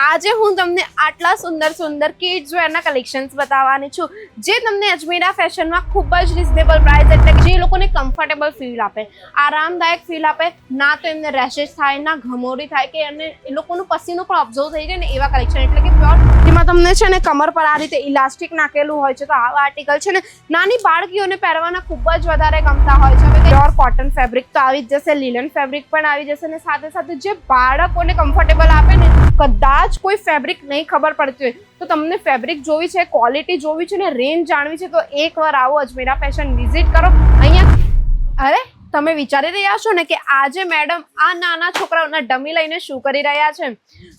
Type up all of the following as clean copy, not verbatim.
આજે હું તમને આટલા સુંદર સુંદર કિડ્સ વેરના કલેક્શન્સ બતાવવાની છું જે તમને અજમેરા ફેશનમાં ખૂબ જ રિઝનેબલ પ્રાઇસ એટલે કે જે લોકોને કમ્ફર્ટેબલ ફીલ આપે, આરામદાયક ફીલ આપે, ના તો એમને રેશેસ થાય, ના ઘમોરી થાય કે અને એ લોકોનું પસીનો પણ ઓબ્ઝર્વ થઈ જાય ને એવા કલેક્શન એટલે કે પ્યોર જેમાં તમને છે ને કમર પર આ રીતે ઇલાસ્ટિક નાખેલું હોય છે. તો આવા આર્ટિકલ છે ને નાની બાળકીઓને પહેરવાના ખૂબ જ વધારે ગમતા હોય છે. હવે પ્યોર કોટન ફેબ્રિક તો આવી જ જશે, લિનન ફેબ્રિક પણ આવી જશે ને સાથે સાથે જે બાળકોને કમ્ફર્ટેબલ આપે ને, કદાચ કોઈ ફેબ્રિક નહીં ખબર પડતી હોય તો તમને ફેબ્રિક જોવી છે, ક્વોલિટી જોવી છે ને રેન્જ જાણવી છે તો એકવાર આવો અજમેરા ફેશન વિઝિટ કરો. અહીંયા અરે તમે વિચારી રહ્યા છો ને કે આજે મેડમ આ નાના છોકરાઓના ડમી લઈને શું કરી રહ્યા છે?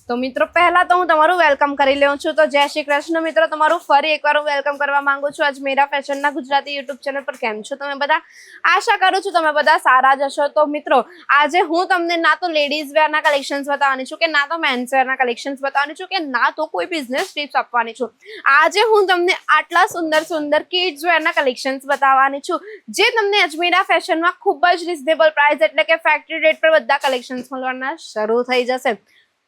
તો મિત્રો પહેલા તો હું તમારું વેલકમ કરી લઉં છું. તો જય શ્રી કૃષ્ણ મિત્રો, તમારું ફરી એકવાર હું વેલકમ કરવા માંગુ છું અજમેરા ફેશનના ગુજરાતી યુટ્યુબ ચેનલ પર. કેમ છો તમે બધા? આશા કરું છું તમે બધા સારા જ હશો. તો મિત્રો આજે હું તમને ના તો લેડીઝ વેરના કલેક્શન્સ બતાવવાની છું, કે ના તો મેન્સ વેરના કલેક્શન્સ બતાવવાની છું, કે ના તો કોઈ બિઝનેસ ટિપ્સ આપવાની છું. આજે હું તમને આટલા સુંદર સુંદર કિડ્સ વેરના કલેક્શન્સ બતાવવાની છું જે તમને અજમેરા ફેશનમાં ખૂબ જ રિઝનેબલ પ્રાઇસ એટલે કે ફેક્ટરી રેટ પર બધા કલેક્શન્સ મળવાના શરૂ થઈ જશે.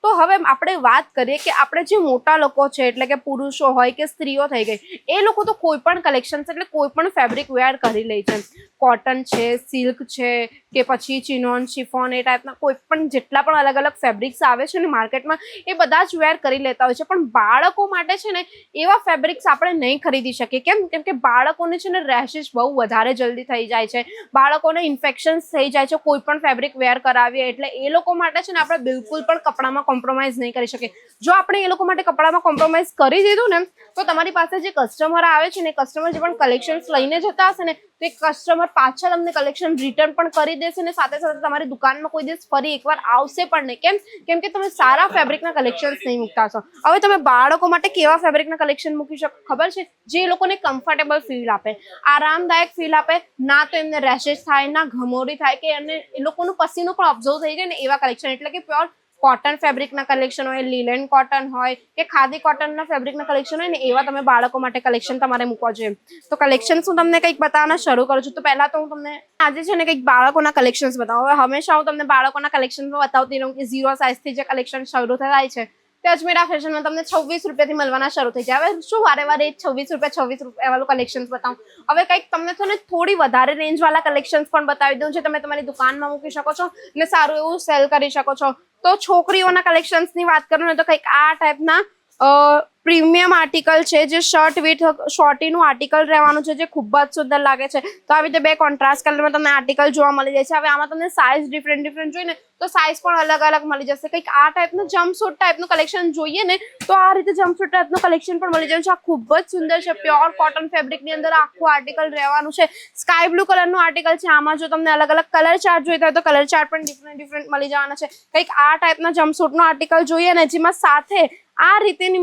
તો હવે આપણે વાત કરીએ કે આપણે જે મોટા લોકો છે એટલે કે પુરુષો હોય કે સ્ત્રીઓ થઈ ગઈ, એ લોકો તો કોઈ પણ કલેક્શન્સ એટલે કોઈ પણ ફેબ્રિક વેર કરી લે છે. કોટન છે, સિલ્ક છે કે પછી ચિનોન, શિફોન, એ ટાઈપના કોઈ પણ જેટલા પણ અલગ અલગ ફેબ્રિક્સ આવે છે ને માર્કેટમાં એ બધા જ વેર કરી લેતા હોય છે. પણ બાળકો માટે છે ને એવા ફેબ્રિક્સ આપણે નહીં ખરીદી શકીએ. કેમ કે બાળકોને છે ને રેશિસ બહુ વધારે જલ્દી થઈ જાય છે, બાળકોને ઇન્ફેક્શન્સ થઈ જાય છે કોઈ પણ ફેબ્રિક વેર કરાવીએ એટલે એ લોકો માટે છે ને આપણે બિલકુલ પણ કપડામાં કોમ્પ્રોમાઇઝ નહીં કરી શકીએ. જો આપણે એ લોકો માટે કપડામાં કોમ્પ્રોમાઇઝ કરી દીધું ને તો તમારી પાસે જે કસ્ટમર આવે છે ને, કસ્ટમર જે પણ કલેક્શન્સ લઈને જતા હશે ને તો એ કસ્ટમર પાછા તમને કલેક્શન રિટર્ન પણ કરી દેશે ને સાથે સાથે તમારી દુકાનમાં કોઈ દિવસ ફરી એકવાર આવશે પણ નહીં. કેમ કે તમે સારા ફેબ્રિકના કલેક્શન્સ નહીં મૂકતા છો. હવે તમે બાળકો માટે કેવા ફેબ્રિકના કલેક્શન મૂકી શકો ખબર છે? જે લોકોને કમ્ફર્ટેબલ ફીલ આપે, આરામદાયક ફીલ આપે, ના તો એમને રેશેસ થાય, ના ઘમોરી થાય કે અને એ લોકોનું પસીનો પણ ઓબ્ઝર્વ થઈ જાય ને એવા કલેક્શન એટલે કે પ્યોર કોટન ફેબ્રિકના કલેક્શન હોય, લીલેન કોટન હોય કે ખાદી કોટનના ફેબ્રિકના કલેક્શન હોય ને એવા તમે બાળકો માટે કલેક્શન તમારે મૂકવા જોઈએ. તો કલેક્શન્સ હું તમને કંઈક બતાવવાના શરૂ કરું છું. તો પહેલા તો હું તમને આજે છે ને કંઈક બાળકોના કલેક્શન્સ બતાવું. હવે હંમેશા હું તમને બાળકોના કલેક્શનમાં બતાવતી રહું કે 0 સાઇઝથી જે કલેક્શન શરૂ થાય છે તે અજમેરા ફેશનમાં તમને 26 રૂપિયાથી મળવાના શરૂ થઈ જાય. હવે શું વારે 26 રૂપિયા વાળું કલેક્શન્સ બતાવું? હવે કંઈક તમને છે ને થોડી વધારે રેન્જવાળા કલેક્શન્સ પણ બતાવી દઉં છે. તમે તમારી દુકાનમાં મૂકી શકો છો ને સારું એવું સેલ કરી શકો છો. તો છોકરીઓના કલેક્શન્સની વાત કરું ને તો કંઈક આ ટાઈપના પ્રીમિયમ આર્ટિકલ છે જે શર્ટ વિથ શોર્ટીનું આર્ટિકલ રહેવાનું છે જે ખૂબ જ સુંદર લાગે છે. તો આવી રીતે બે કોન્ટ્રાસ્ટ કલરમાં તમને આર્ટિકલ જોવા મળી જાય છે. હવે આમાં તમને સાઇઝ ડિફરન્ટ જોઈએ ને તો સાઇઝ પણ અલગ અલગ મળી જશે. કંઈક આ ટાઈપનું જમ્પસૂટ ટાઈપનું કલેક્શન જોઈએ ને તો આ રીતે જમ્પસૂટ ટાઈપનું કલેક્શન પણ મળી જાય છે. આ ખૂબ જ સુંદર છે. પ્યોર કોટન ફેબ્રિકની અંદર આખું આર્ટિકલ રહેવાનું છે. સ્કાય બ્લુ કલરનું આર્ટિકલ છે. આમાં જો તમને અલગ અલગ કલર ચાર્ટ જોઈતા હોય તો કલર ચાર્ટ પણ ડિફરન્ટ મળી જવાના છે. કંઈક આ ટાઈપના જમ્પસૂટનું આર્ટિકલ જોઈએ ને જેમાં સાથે આ રીતેની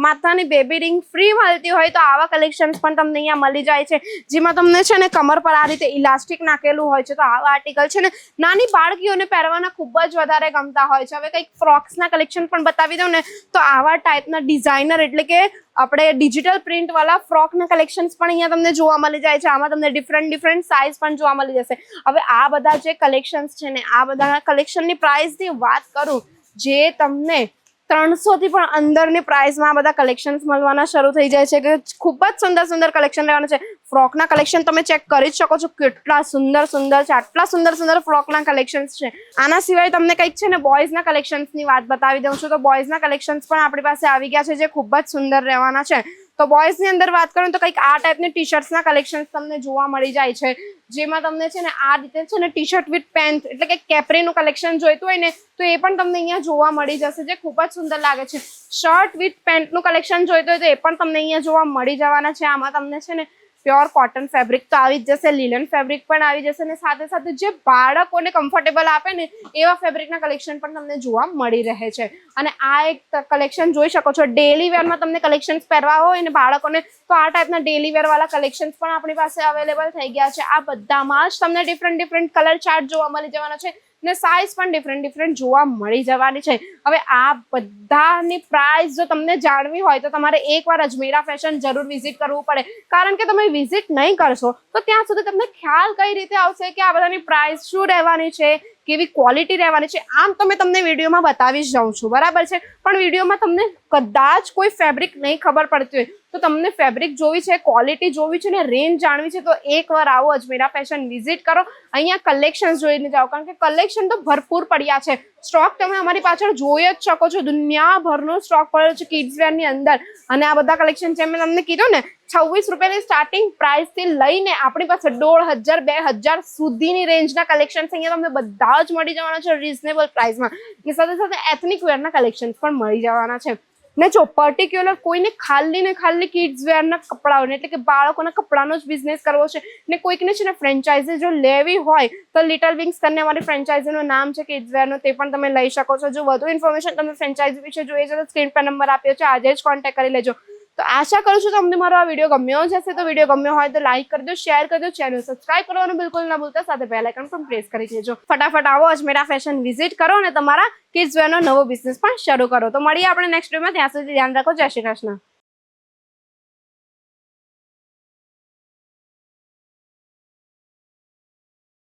માતાની બેબી રિંગ ફ્રી મળતી હોય તો આવા કલેક્શન્સ પણ તમને અહીંયા મળી જાય છે જેમાં તમને છે ને કમર પર આ રીતે ઇલાસ્ટિક નાખેલું હોય છે. તો આવા આર્ટિકલ છે ને નાની બાળકીઓને પહેરવાના ખૂબ જ વધારે ગમતા હોય છે. હવે કંઈક ફ્રોક્સના કલેક્શન પણ બતાવી દઉં ને તો આવા ટાઈપના ડિઝાઇનર એટલે કે આપણે ડિજિટલ પ્રિન્ટ વાળા ફ્રોકના કલેક્શન્સ પણ અહીંયા તમને જોવા મળી જાય છે. આમાં તમને ડિફરન્ટ સાઇઝ પણ જોવા મળી જશે. હવે આ બધા જે કલેક્શન્સ છે ને આ બધા કલેક્શનની પ્રાઇસની વાત કરું જે તમને 300 થી પણ અંદરની પ્રાઇસમાં આ બધા કલેક્શન્સ મળવાના શરૂ થઈ જાય છે કે ખૂબ જ સુંદર સુંદર કલેક્શન રહેવાનું છે. ફ્રોકના કલેક્શન તમે ચેક કરી જ શકો છો કેટલા સુંદર છે. આટલા સુંદર ફ્રોકના કલેક્શન્સ છે. આના સિવાય તમને કંઈક છે ને બોયઝના કલેક્શન્સની વાત બતાવી દઉં છું. તો બોયઝના કલેક્શન્સ પણ આપણી પાસે આવી ગયા છે જે ખૂબ જ સુંદર રહેવાના છે. તો બોયઝની અંદર વાત કરું તો કંઈક આ ટાઈપની ટી શર્ટ્સના કલેક્શન્સ તમને જોવા મળી જાય છે જેમાં તમને છે ને આ રીતે છે ને ટી શર્ટ વિથ પેન્ટ એટલે કે કેપ્રીનું કલેક્શન જોઈતું હોય ને તો એ પણ તમને અહીંયા જોવા મળી જશે જે ખૂબ જ સુંદર લાગે છે. શર્ટ વિથ પેન્ટનું કલેક્શન જોઈતું હોય તો એ પણ તમને અહીંયા જોવા મળી જવાના છે. આમાં તમને છે ને પ્યોર કોટન ફેબ્રિક તો આવી જ જશે, લીલન ફેબ્રિક પણ આવી જશે ને સાથે સાથે જે બાળકોને કમ્ફર્ટેબલ આપે ને એવા ફેબ્રિકના કલેક્શન પણ તમને જોવા મળી રહે છે. અને આ એક કલેક્શન જોઈ શકો છો ડેલી વેરમાં તમને કલેક્શન્સ પહેરવા હોય ને બાળકોને તો આ ટાઈપના ડેલી વેર વાળા કલેક્શન્સ પણ આપણી પાસે અવેલેબલ થઈ ગયા છે. આ બધામાં જ તમને ડિફરન્ટ કલર ચાર્ટ જોવા મળી જવાના છે ને સાઇઝ પણ ડિફરન્ટ જોવા મળી જવાની છે. હવે આ બધાની પ્રાઇસ જો તમને જાણવી હોય તો તમારે એકવાર અજમેરા ફેશન જરૂર વિઝિટ કરવું પડે. કારણ કે તમે વિઝિટ નહીં કરશો તો ત્યાં સુધી તમને ખ્યાલ કઈ રીતે આવશે કે આ બધાની પ્રાઇસ શું રહેવાની છે, કેવી ક્વોલિટી રહેવાની છે આમ તો મેં તમને વિડીયોમાં બતાવી જ જાઉં છું, બરાબર છે. પણ વિડીયોમાં તમને કદાચ કોઈ ફેબ્રિક નહીં ખબર પડતી હોય તો તમને ફેબ્રિક જોવી છે, ક્વોલિટી જોવી છે ને રેન્જ જાણવી છે તો એકવાર આવો અજમેરા ફેશન વિઝિટ કરો. અહીંયા કલેક્શન જોઈને જાઓ, કારણ કે કલેક્શન તો ભરપૂર પડ્યા છે. સ્ટોક તમે અમારી પાછળ જોઈ જ શકો છો, દુનિયાભરનો સ્ટોક પડ્યો છે કિડ્સ વેર ની અંદર. અને આ બધા કલેક્શન છે મેં તમને કીધું ને 26 રૂપિયાની સ્ટાર્ટિંગ પ્રાઇસ થી લઈને આપણી પાસે 1500 2000 સુધીની રેન્જના કલેક્શન અહીંયા તમને બધા જ મળી જવાના છે રીઝનેબલ પ્રાઇસમાં. એ સાથે સાથે એથનિક વેરના કલેક્શન પણ મળી જવાના છે. ને જો પર્ટિક્યુલર કોઈને ખાલી કિડ્સ વેરના કપડાઓને એટલે કે બાળકોના કપડાનો જ બિઝનેસ કરવો છે ને કોઈકને છે ને ફ્રેન્ચાઇઝી જો લેવી હોય તો લિટલ વિંગ્સ કરીને અમારી ફ્રેન્ચાઇઝીનું નામ છે કિડ્સ વેરનું, તે પણ તમે લઈ શકો છો. જો વધુ ઇન્ફોર્મેશન તમને ફ્રેન્ચાઇઝી વિશે જોઈએ છે તો સ્ક્રીન પર નંબર આપ્યો છે, આજે જ કોન્ટેક્ટ કરી લેજો. તો આશા કરું છું તમને મારો આ વિડીયો ગમ્યો જ હશે. તો વિડીયો ગમ્યો હોય તો લાઈક કરી દો, શેર કરી દો, ચેનલ સબસ્ક્રાઇબ કરવાનું બિલકુલ ના ભૂલતા, સાથે બેલ આઇકન પણ પ્રેસ કરી દેજો. ફટાફટ આવો અજમેરા ફેશન વિઝિટ કરો અને તમારા કિડ્સ વેરનો નવો બિઝનેસ પણ શરૂ કરો. તો મળીએ આપણે નેક્સ્ટ વિડીયોમાં, ત્યાં સુધી ધ્યાન રાખો. જય શ્રી કૃષ્ણ.